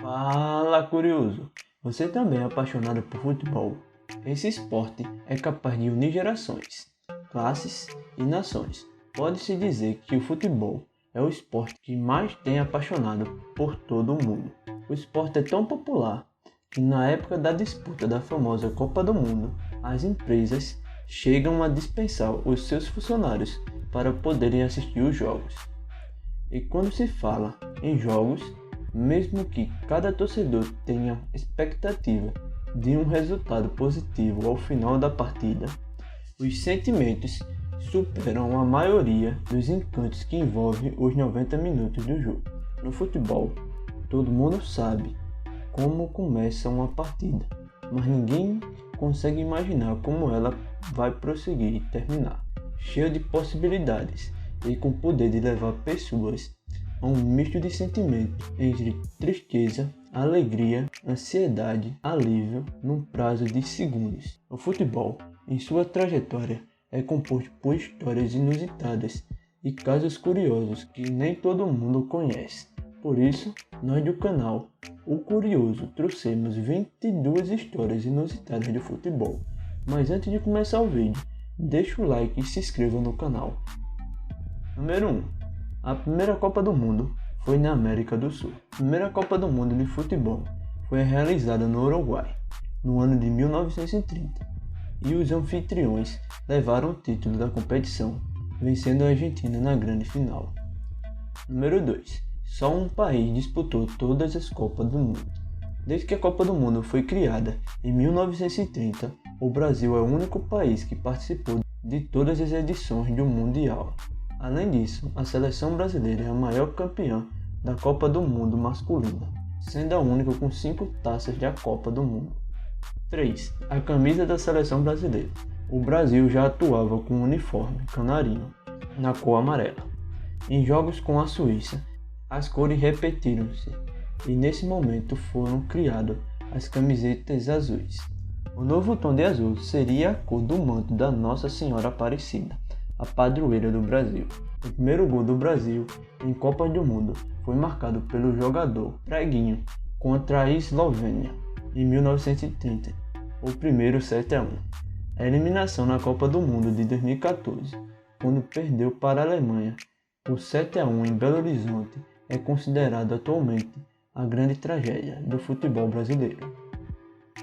Fala, curioso! Você também é apaixonado por futebol? Esse esporte é capaz de unir gerações, classes e nações. Pode-se dizer que o futebol é o esporte que mais tem apaixonado por todo o mundo. O esporte é tão popular que na época da disputa da famosa Copa do Mundo, as empresas chegam a dispensar os seus funcionários para poderem assistir os jogos. E quando se fala em jogos, mesmo que cada torcedor tenha expectativa de um resultado positivo ao final da partida, os sentimentos superam a maioria dos encantos que envolvem os 90 minutos do jogo. No futebol, todo mundo sabe como começa uma partida, mas ninguém consegue imaginar como ela vai prosseguir e terminar. Cheio de possibilidades e com o poder de levar pessoas a um misto de sentimento entre tristeza, alegria, ansiedade, alívio, num prazo de segundos. O futebol, em sua trajetória, é composto por histórias inusitadas e casos curiosos que nem todo mundo conhece. Por isso, nós do canal O Curioso trouxemos 22 histórias inusitadas de futebol. Mas antes de começar o vídeo, deixa o like e se inscreva no canal. Número 1. A primeira Copa do Mundo foi na América do Sul. A primeira Copa do Mundo de futebol foi realizada no Uruguai, no ano de 1930, e os anfitriões levaram o título da competição, vencendo a Argentina na grande final. Número 2. Só um país disputou todas as Copas do Mundo. Desde que a Copa do Mundo foi criada em 1930, o Brasil é o único país que participou de todas as edições do Mundial. Além disso, a seleção brasileira é a maior campeã da Copa do Mundo masculina, sendo a única com 5 taças da Copa do Mundo. 3. A camisa da seleção brasileira. O Brasil já atuava com o uniforme canarinho, na cor amarela. Em jogos com a Suíça, as cores repetiram-se e nesse momento foram criadas as camisetas azuis. O novo tom de azul seria a cor do manto da Nossa Senhora Aparecida, a padroeira do Brasil. O primeiro gol do Brasil em Copa do Mundo foi marcado pelo jogador Preguinho contra a Eslovênia em 1930, o primeiro 7-1. A eliminação na Copa do Mundo de 2014, quando perdeu para a Alemanha por 7-1 em Belo Horizonte, é considerado atualmente a grande tragédia do futebol brasileiro.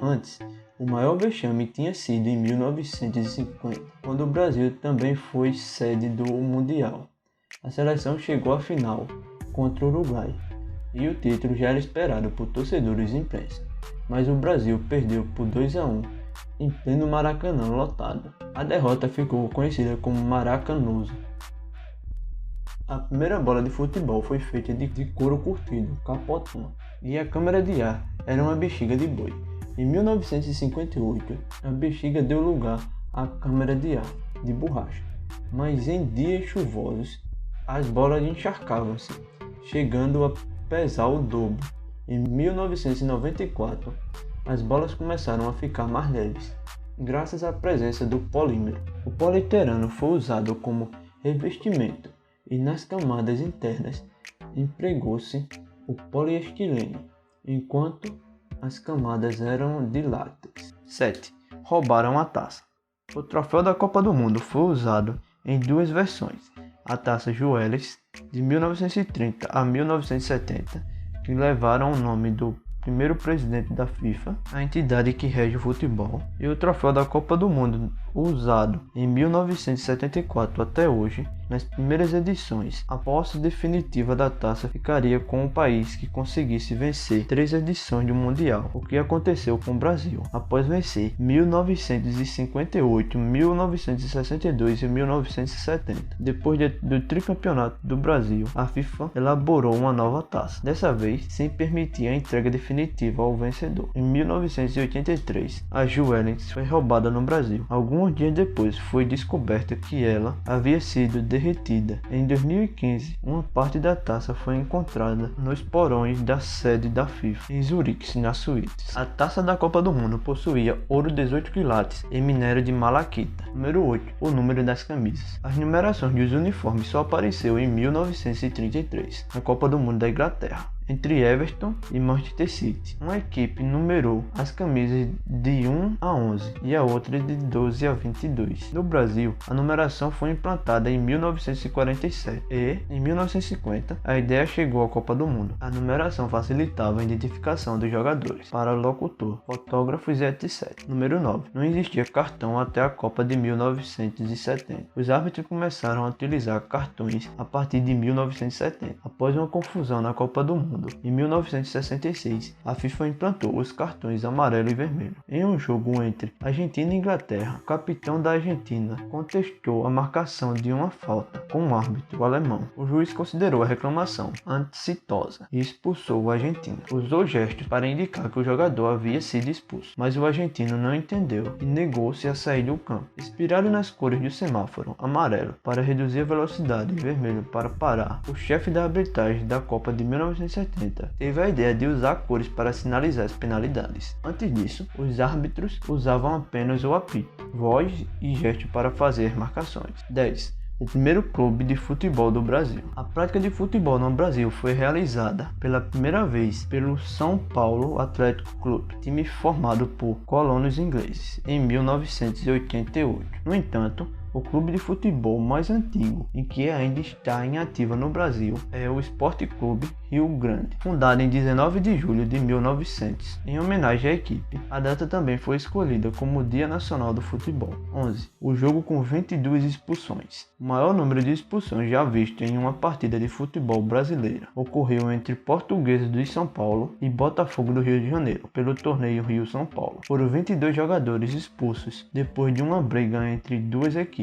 Antes, o maior vexame tinha sido em 1950, quando o Brasil também foi sede do Mundial. A seleção chegou à final contra o Uruguai e o título já era esperado por torcedores e imprensa, mas o Brasil perdeu por 2-1 em pleno Maracanã lotado. A derrota ficou conhecida como Maracanoso. A primeira bola de futebol foi feita de couro curtido, capotão, e a câmara de ar era uma bexiga de boi. Em 1958, a bexiga deu lugar à câmara de ar, de borracha, mas em dias chuvosos, as bolas encharcavam-se, chegando a pesar o dobro. Em 1994, as bolas começaram a ficar mais leves, graças à presença do polímero. O polietileno foi usado como revestimento e nas camadas internas empregou-se o poliestireno, enquanto as camadas eram de látex. 7. Roubaram a taça. O troféu da Copa do Mundo foi usado em duas versões. A taça Jueles, de 1930 a 1970, que levaram o nome do primeiro presidente da FIFA, a entidade que rege o futebol, e o troféu da Copa do Mundo, usado em 1974 até hoje. Nas primeiras edições, a posse definitiva da taça ficaria com o país que conseguisse vencer 3 edições do Mundial, o que aconteceu com o Brasil, após vencer 1958, 1962 e 1970. Depois do tricampeonato do Brasil, a FIFA elaborou uma nova taça, dessa vez sem permitir a entrega definitiva ao vencedor. Em 1983, a Juelense foi roubada no Brasil. Alguns dias depois foi descoberto que ela havia sido derretida. Em 2015, uma parte da taça foi encontrada nos porões da sede da FIFA, em Zurique, na Suíça. A taça da Copa do Mundo possuía ouro 18 quilates e minério de malaquita. Número 8. O número das camisas. As numerações dos uniformes só apareceu em 1933, na Copa do Mundo da Inglaterra. entre Everton e Manchester City. Uma equipe numerou as camisas de 1 a 11 e a outra de 12 a 22. No Brasil, a numeração foi implantada em 1947 e, em 1950, a ideia chegou à Copa do Mundo. A numeração facilitava a identificação dos jogadores para locutor, fotógrafos e etc. Número 9. Não existia cartão até a Copa de 1970. Os árbitros começaram a utilizar cartões a partir de 1970, após uma confusão na Copa do Mundo. Em 1966, a FIFA implantou os cartões amarelo e vermelho. Em um jogo entre Argentina e Inglaterra, o capitão da Argentina contestou a marcação de uma falta com o árbitro alemão. O juiz considerou a reclamação antissitosa e expulsou o argentino. Usou gestos para indicar que o jogador havia sido expulso, mas o argentino não entendeu e negou-se a sair do campo. Inspirado nas cores do semáforo amarelo para reduzir a velocidade e vermelho para parar, o chefe da arbitragem da Copa de 1970 teve a ideia de usar cores para sinalizar as penalidades. Antes disso, os árbitros usavam apenas o apito, voz e gesto para fazer marcações. 10. O primeiro clube de futebol do Brasil. A prática de futebol no Brasil foi realizada pela primeira vez pelo São Paulo Atlético Clube, time formado por colonos ingleses, em 1988. No entanto, o clube de futebol mais antigo e que ainda está em ativa no Brasil é o Esporte Clube Rio Grande, fundado em 19 de julho de 1900, em homenagem à equipe. A data também foi escolhida como o Dia Nacional do Futebol. 11. O jogo com 22 expulsões. O maior número de expulsões já visto em uma partida de futebol brasileira ocorreu entre Portugueses de São Paulo e Botafogo do Rio de Janeiro, pelo torneio Rio-São Paulo. Foram 22 jogadores expulsos depois de uma briga entre duas equipes.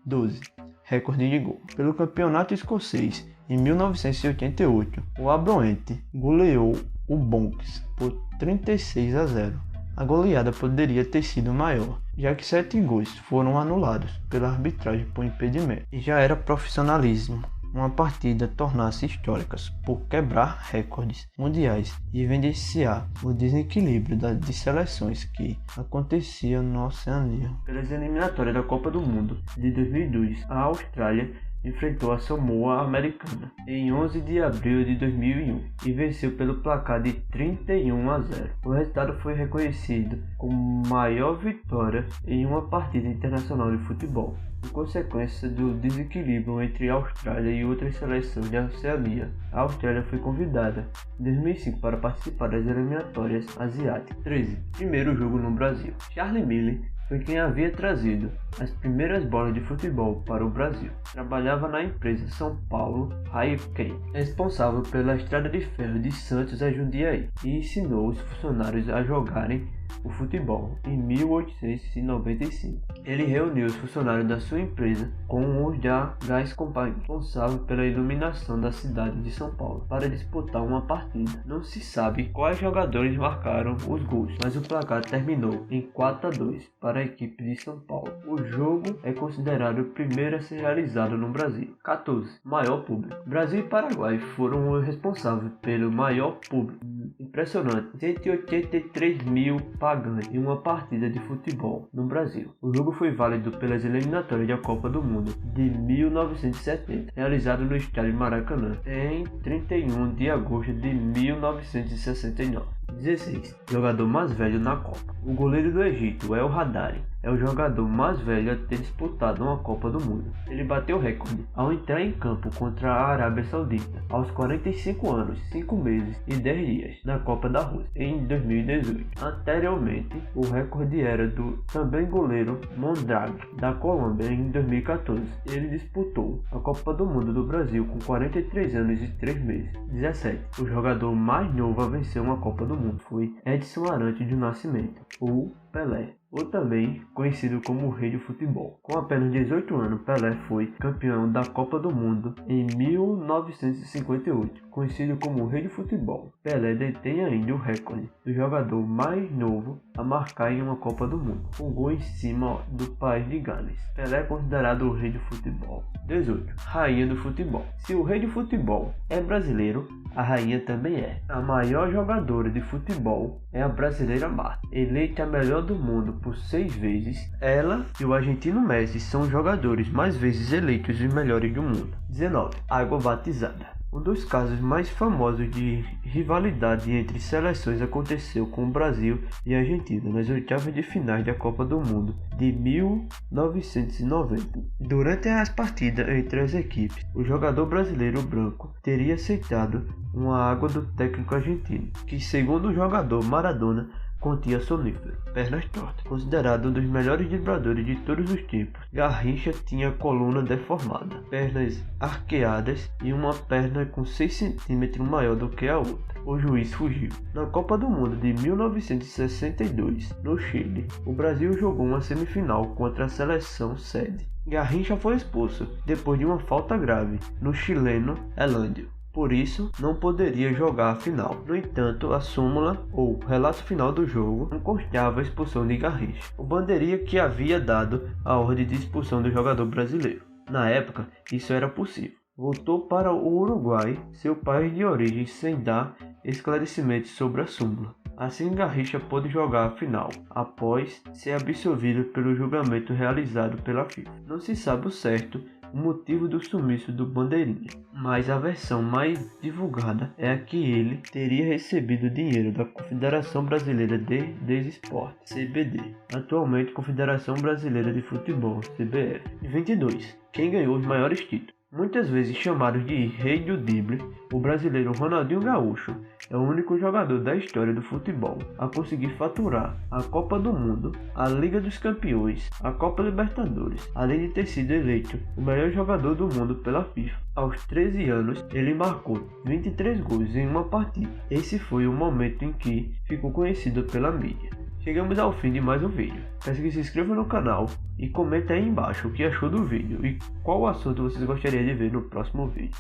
12. Recorde de gol. Pelo campeonato escocês, em 1988, o Aberystwyth goleou o Bombers por 36 a 0. A goleada poderia ter sido maior, já que 7 gols foram anulados pela arbitragem por impedimento. E já era profissionalismo uma partida tornar-se históricas por quebrar recordes mundiais e evidenciar o desequilíbrio de seleções que acontecia na Oceania. Pelas eliminatórias da Copa do Mundo de 2002, a Austrália enfrentou a Samoa Americana em 11 de abril de 2001 e venceu pelo placar de 31 a 0. O resultado foi reconhecido como maior vitória em uma partida internacional de futebol, em consequência do desequilíbrio entre a Austrália e outras seleções da Oceania. A Austrália foi convidada em 2005 para participar das eliminatórias asiáticas. 13. Primeiro jogo no Brasil. Charlie Miller foi quem havia trazido as primeiras bolas de futebol para o Brasil. Trabalhava na empresa São Paulo Railway, responsável pela estrada de ferro de Santos a Jundiaí, e ensinou os funcionários a jogarem o futebol em 1895. Ele reuniu os funcionários da sua empresa com os da Gás Company, responsável pela iluminação da cidade de São Paulo, para disputar uma partida. Não se sabe quais jogadores marcaram os gols, mas o placar terminou em 4 a 2 para a equipe de São Paulo. O jogo é considerado o primeiro a ser realizado no Brasil. 14. Maior público. Brasil e Paraguai foram os responsáveis pelo maior público. Impressionante, 183 mil pagantes em uma partida de futebol no Brasil. O jogo foi válido pelas eliminatórias da Copa do Mundo de 1970, realizado no estádio Maracanã em 31 de agosto de 1969. 16. Jogador mais velho na Copa. O goleiro do Egito, El Haddari, é o jogador mais velho a ter disputado uma Copa do Mundo. Ele bateu o recorde ao entrar em campo contra a Arábia Saudita aos 45 anos, 5 meses e 10 dias na Copa da Rússia em 2018. Anteriormente, o recorde era do também goleiro Mondrag da Colômbia em 2014. Ele disputou a Copa do Mundo do Brasil com 43 anos e 3 meses. 17. O jogador mais novo a vencer uma Copa do Mundo foi Edson Arantes do Nascimento, ou Pelé, ou também conhecido como o Rei do Futebol. Com apenas 18 anos, Pelé foi campeão da Copa do Mundo em 1958, conhecido como o Rei do Futebol. Pelé detém ainda o recorde do jogador mais novo a marcar em uma Copa do Mundo, um gol em cima do país de Gales. Pelé é considerado o Rei do Futebol. 18. Rainha do Futebol. Se o Rei do Futebol é brasileiro, a rainha também é. A maior jogadora de futebol é a brasileira Marta, eleita a melhor do mundo por 6 vezes. Ela e o argentino Messi são os jogadores mais vezes eleitos os melhores do mundo. 19. Água batizada. Um dos casos mais famosos de rivalidade entre seleções aconteceu com o Brasil e a Argentina nas oitavas de finais da Copa do Mundo de 1990. Durante as partidas entre as equipes, o jogador brasileiro branco teria aceitado uma água do técnico argentino, que segundo o jogador Maradona continha sonífero. Pernas tortas. Considerado um dos melhores dribladores de todos os tempos, Garrincha tinha a coluna deformada, pernas arqueadas e uma perna com 6 centímetros maior do que a outra. O juiz fugiu. Na Copa do Mundo de 1962, no Chile, o Brasil jogou uma semifinal contra a seleção sede. Garrincha foi expulso depois de uma falta grave no chileno Elândio. Por isso, não poderia jogar a final. No entanto, a súmula, ou relato final do jogo, não constava a expulsão de Garrincha, o bandeirinha que havia dado a ordem de expulsão do jogador brasileiro. Na época, isso era possível. Voltou para o Uruguai, seu país de origem, sem dar esclarecimentos sobre a súmula. Assim, Garrincha pôde jogar a final, após ser absolvido pelo julgamento realizado pela FIFA. Não se sabe o certo o motivo do sumiço do bandeirinha, mas a versão mais divulgada é a que ele teria recebido dinheiro da Confederação Brasileira de Desportos, CBD, atualmente Confederação Brasileira de Futebol, CBF. 22. Quem ganhou os maiores títulos? Muitas vezes chamado de Rei do Drible, o brasileiro Ronaldinho Gaúcho é o único jogador da história do futebol a conseguir faturar a Copa do Mundo, a Liga dos Campeões, a Copa Libertadores, além de ter sido eleito o melhor jogador do mundo pela FIFA. Aos 13 anos, ele marcou 23 gols em uma partida. Esse foi o momento em que ficou conhecido pela mídia. Chegamos ao fim de mais um vídeo. Peço que se inscreva no canal e comente aí embaixo o que achou do vídeo e qual assunto vocês gostariam de ver no próximo vídeo.